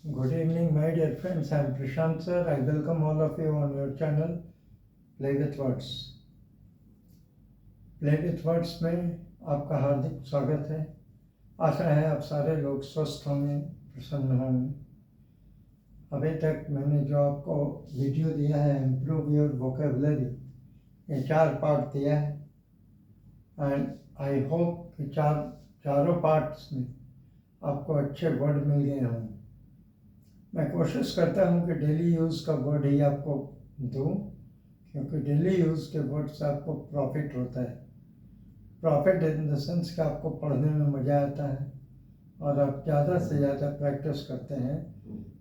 Good evening, my dear friends. I am Prashant sir. I welcome all of you on your channel Play with Words. Play with Words में आपका हार्दिक स्वागत है। आशा है आप सारे लोग स्वस्थ होंगे, प्रसन्न होंगे। अभी तक मैंने जो आपको वीडियो दिया है इम्प्रूव योर वोकेबलरी, ये 4 पार्ट दिया है एंड आई होप कि चारों पार्ट्स में आपको अच्छे वर्ड मिल गए होंगे। मैं कोशिश करता हूँ कि डेली यूज़ का वर्ड ही आपको दूँ, क्योंकि डेली यूज़ के वर्ड से आपको प्रॉफिट होता है। प्रॉफिट इन द सेंस कि आपको पढ़ने में मज़ा आता है और आप ज़्यादा से ज़्यादा प्रैक्टिस करते हैं,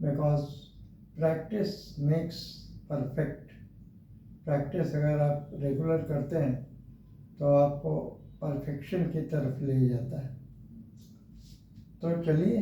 because practice makes perfect. Practice अगर आप रेगुलर करते हैं तो आपको परफेक्शन की तरफ ले जाता है। तो चलिए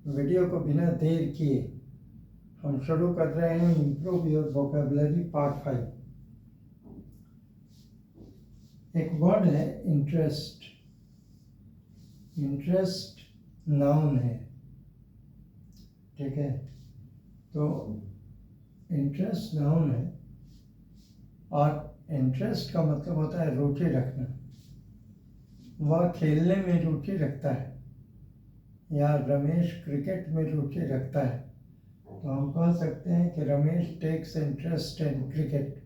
वीडियो को बिना देर किए हम शुरू कर रहे हैं इम्प्रूव योर वोकेबलरी पार्ट 5। एक वर्ड है इंटरेस्ट। इंटरेस्ट नाउन है, ठीक है। तो इंटरेस्ट नाउन है और इंटरेस्ट का मतलब होता है रुचि रखना। वह खेलने में रुचि रखता है, या रमेश क्रिकेट में रुचि रखता है, तो हम कह सकते हैं कि Ramesh takes interest in cricket,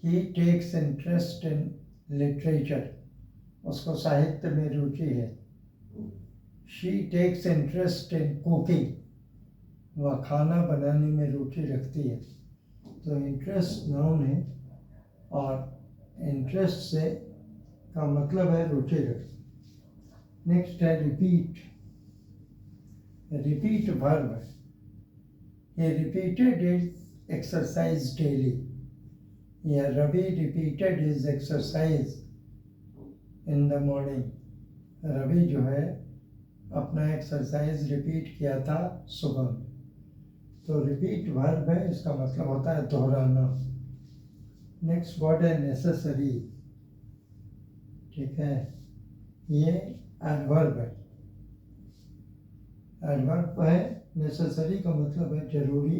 he takes interest in literature, उसको साहित्य में रुचि है। She takes interest in cooking, वह खाना बनाने में रुचि रखती है। तो इंटरेस्ट नाउन है और इंटरेस्ट से का मतलब है रुचि रखना। नेक्स्ट है रिपीट। रिपीट वर्ब है। He repeated his exercise daily. Yeah, Ravi repeated his exercise in the morning. Ravi जो है अपना एक्सरसाइज रिपीट किया था सुबह में। तो रिपीट वर्ब है, इसका मतलब होता है दोहराना। नेक्स्ट वर्ड है नेसेसरी, ठीक है। ये एडवर्ब है। एडवर्ब है, नेसेसरी का मतलब है जरूरी।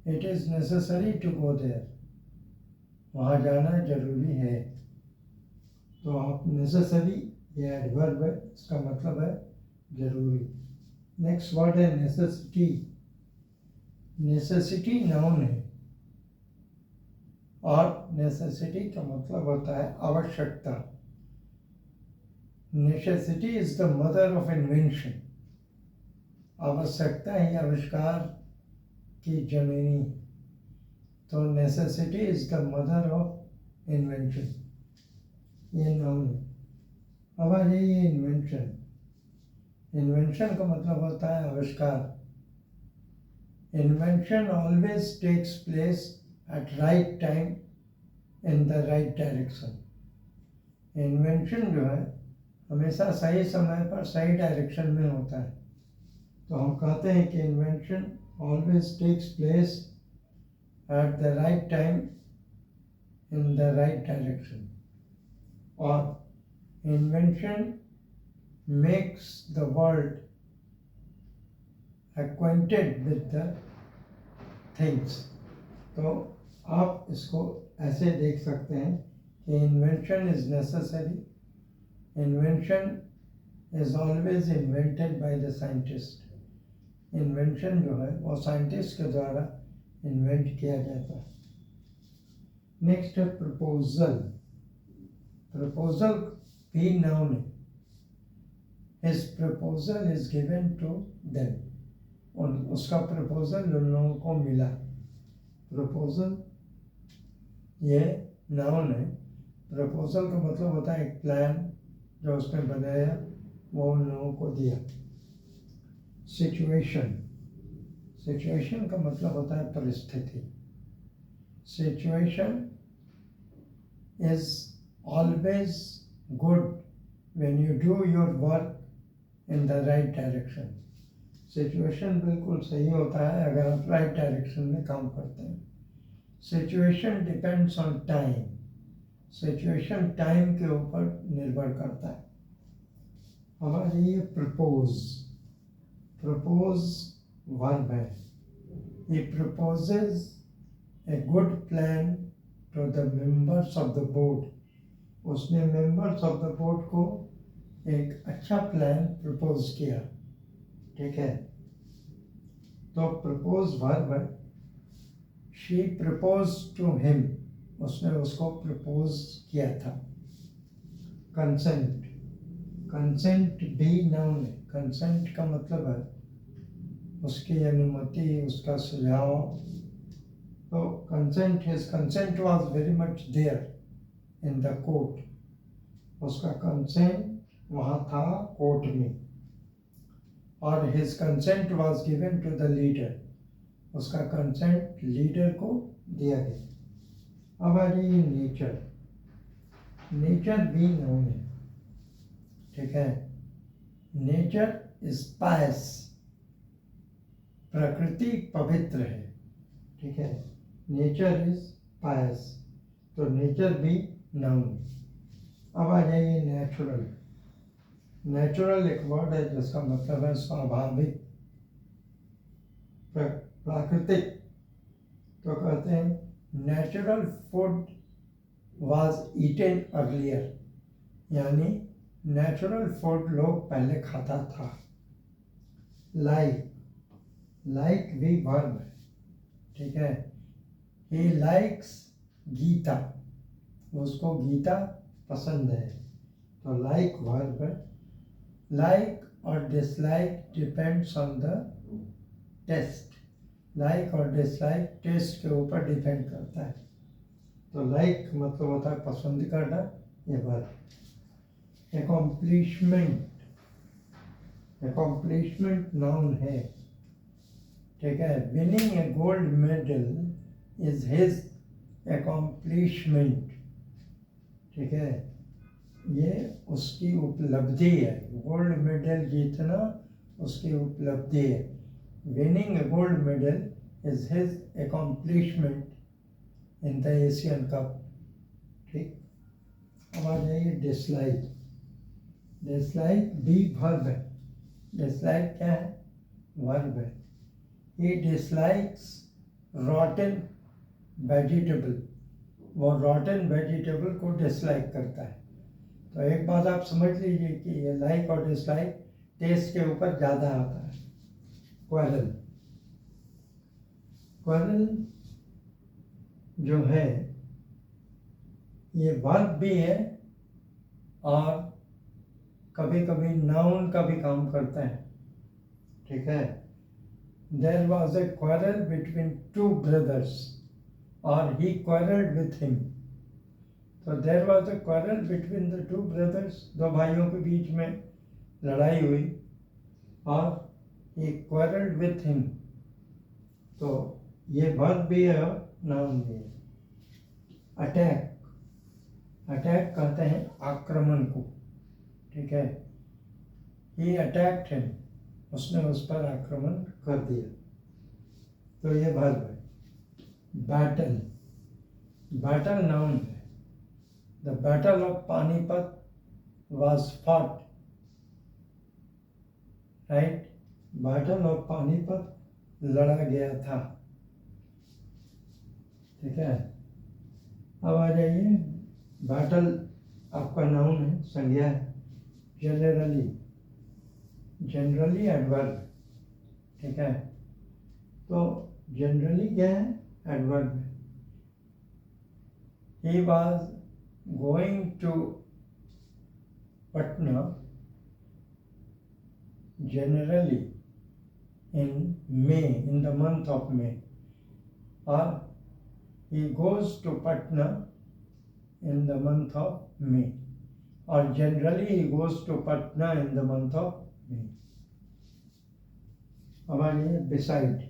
It is necessary to go there, वहाँ जाना जरूरी है। तो आप नेसेसरी, ये एडवर्ब है, इसका मतलब है जरूरी। नेक्स्ट वर्ड है नेसेसिटी। नेसेसिटी नाउन है और नेसेसिटी का मतलब होता है आवश्यकता। Necessity is the mother of invention. आवश्यकता ही आविष्कार की जननी। तो necessity is the mother of invention, ये नाउन है। अब आ जाइए इन्वेंशन। इन्वेंशन का मतलब होता है आविष्कार। Invention always takes place at right time in the right direction. Invention जो है हमेशा सही समय पर सही डायरेक्शन में होता है। तो हम कहते हैं कि invention always takes place at the right time in the right direction. और invention makes the world acquainted with the things। तो आप इसको ऐसे देख सकते हैं कि invention is necessary, invention is always invented by the scientist। invention जो है वो साइंटिस्ट के द्वारा इन्वेंट किया जाता है। नेक्स्ट है प्रपोजल। प्रपोजल भी नाउन है। His proposal is given to them, उसका प्रपोजल उन लोगों को मिला। प्रपोजल ये नाउन है। प्रपोजल का मतलब होता है एक प्लान जो उसने बनाया, वो उन लोगों को दिया। सिचुएशन। सिचुएशन का मतलब होता है परिस्थिति। Situation is always good when you do your work in the right direction. Situation बिल्कुल सही होता है अगर आप राइट डायरेक्शन में काम करते हैं। Situation depends on time. Situation time के ऊपर निर्भर करता है। हमारे ये प्रपोज। प्रपोज वर्ब है। He proposes a good plan to the members of the board. उसने मेंबर्स ऑफ द बोर्ड को एक अच्छा प्लान प्रपोज किया। ठीक है, तो प्रपोज वर्ब है। शी प्रपोज टू हिम, उसने उसको प्रपोज किया था। कंसेंट, कंसेंट भी नाउन है। कंसेंट का मतलब है उसकी अनुमति, उसका सुझाव। तो consent, his consent was very much there in the court. उसका कंसेंट वहाँ था कोर्ट में। और his consent was given to the leader, उसका कंसेंट लीडर को दिया गया। अब आ जाइए नेचर। नेचर भी नाउन है। ठीक है, नेचर इज पायस, प्रकृति पवित्र है। ठीक है, नेचर इज पायस, तो नेचर भी नाउन है। अब आ जाइए नेचुरल। नेचुरल एक वर्ड है जिसका मतलब है स्वाभाविक, प्राकृतिक। तो कहते हैं natural food was eaten earlier, यानी नेचुरल फूड लोग पहले खाता था। लाइक, लाइक भी वर्ब है। ठीक है, ही लाइक्स गीता, उसको गीता पसंद है, तो लाइक वर्ब है। लाइक और dislike depends on the taste. Like और डिसलाइक टेस्ट के ऊपर डिपेंड करता है। तो लाइक मतलब होता है पसंद करना, ये वर्ब। एकम्प्लिशमेंट, एकम्प्लिशमेंट नाउन है। ठीक है, winning A gold medal is his accomplishment. ठीक है, ये उसकी उपलब्धि है। गोल्ड मेडल जीतना उसकी उपलब्धि है। Winning A gold medal is his accomplishment in the Asian cup. ठीक, अब आ जाइए डिसलाइक। डिसलाइक भी वर्ब है। डिसलाइक क्या है? वर्ब है। ही डिसलाइक्स रॉटन वेजिटेबल, वो रॉटन वेजिटेबल को डिसलाइक करता है। तो एक बात आप समझ लीजिए कि ये लाइक और डिसलाइक टेस्ट के ऊपर ज़्यादा आता है। क्वेरल, क्वेरल जो है ये वर्ब भी है और कभी कभी नाउन का भी काम करता है। ठीक है, there was a quarrel between two brothers और ही क्वेरल्ड विथ हिम। तो there was a quarrel between the two brothers, दो भाइयों के बीच में लड़ाई हुई और ही क्वेरल्ड विथ हिम। तो ये वर्ब भी है और नाउन भी है। अटैक, अटैक कहते हैं आक्रमण को। ठीक है, ही अटैक्ड हिम, उसने उस पर आक्रमण कर दिया, तो ये वर्ब है। बैटल, बैटल नाउन है। The battle of Panipat was fought, right. Battle of Panipat लड़ा गया था। ठीक है, अब आ जाइए बैटल आपका नाउन है, संज्ञा है। Generally, generally adverb. ठीक है, तो जनरली क्या है? एडवर्ब है। He was going to Patna generally in May, in the month of May, or he goes to Patna in the month of May, or generally he goes to Patna in the month of May. अब आइए beside।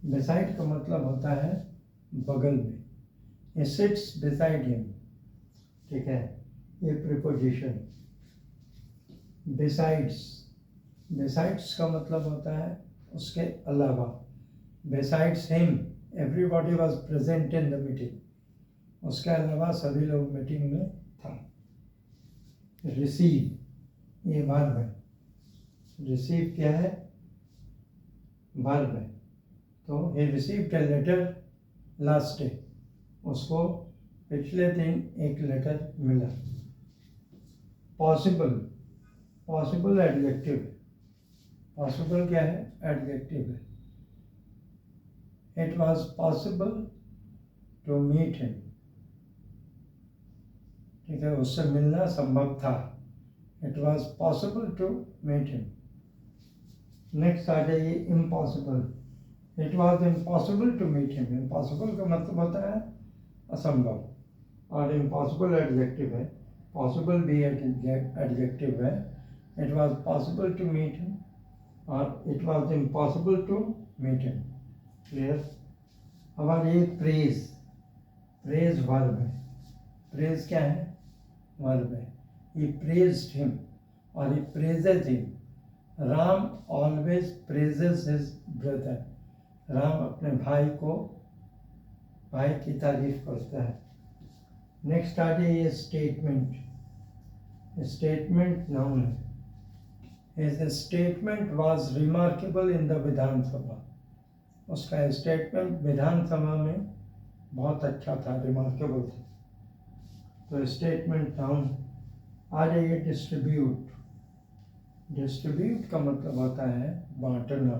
beside का मतलब होता है बगल में। he sits beside him। ठीक है, ये preposition। Besides, besides का मतलब होता है उसके अलावा। Besides him, everybody was present in the meeting। उसके अलावा सभी लोग मीटिंग में था। Receive, ये वर्ब है। रिसीव क्या है, वर्ब है। तो he received a letter last day, उसको पिछले दिन एक लेटर मिला। पॉसिबल, पॉसिबल एडजेक्टिव, पॉसिबल क्या है, एडजेक्टिव है। It was possible to meet him, ठीक है, उससे मिलना संभव था। It was possible to meet him. Next आ जाइए impossible. It was impossible to meet him. Impossible का मतलब होता है असंभव, और इम्पॉसिबल एडजेक्टिव है, पॉसिबल भी एडजेक्टिव है। It was possible to meet him और it was impossible to meet him. Clear. अब आ जाइए प्रेज। प्रेज वर्ब है। प्रेज क्या है, वर्ब है। he praised him or he praises him. Ram always praises his brother. Ram अपने भाई की तारीफ करता है। नेक्स्ट आ जाइए स्टेटमेंट। स्टेटमेंट नाउन है। His statement was remarkable in the विधानसभा। उसका स्टेटमेंट विधानसभा में बहुत अच्छा था, रिमार्केबल था। तो स्टेटमेंट नाउन। आ जाइए डिस्ट्रीब्यूट। डिस्ट्रीब्यूट का मतलब होता है बांटना,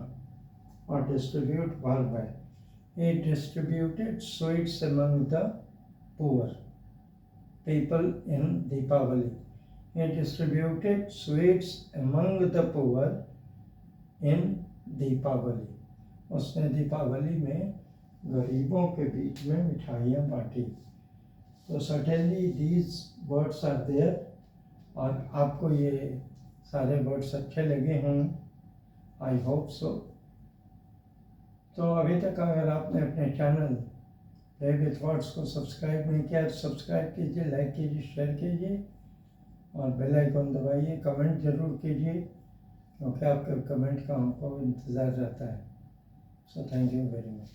और डिस्ट्रीब्यूट वर्ब है। He distributed sweets among the poor people in Deepavali. He distributed sweets among the poor in Deepavali. उसने दीपावली में गरीबों के बीच में मिठाइयाँ बांटी। तो certainly these words are there, और आपको ये सारे वर्ड्स अच्छे लगे हों, आई होप सो। तो अभी तक अगर आपने अपने चैनल प्ले विथ वर्ड्स को सब्सक्राइब नहीं किया तो सब्सक्राइब कीजिए, लाइक कीजिए, शेयर कीजिए और बेल आइकन दबाइए। कमेंट ज़रूर कीजिए, क्योंकि आपके कमेंट का हमको इंतज़ार रहता है। So thank you very much.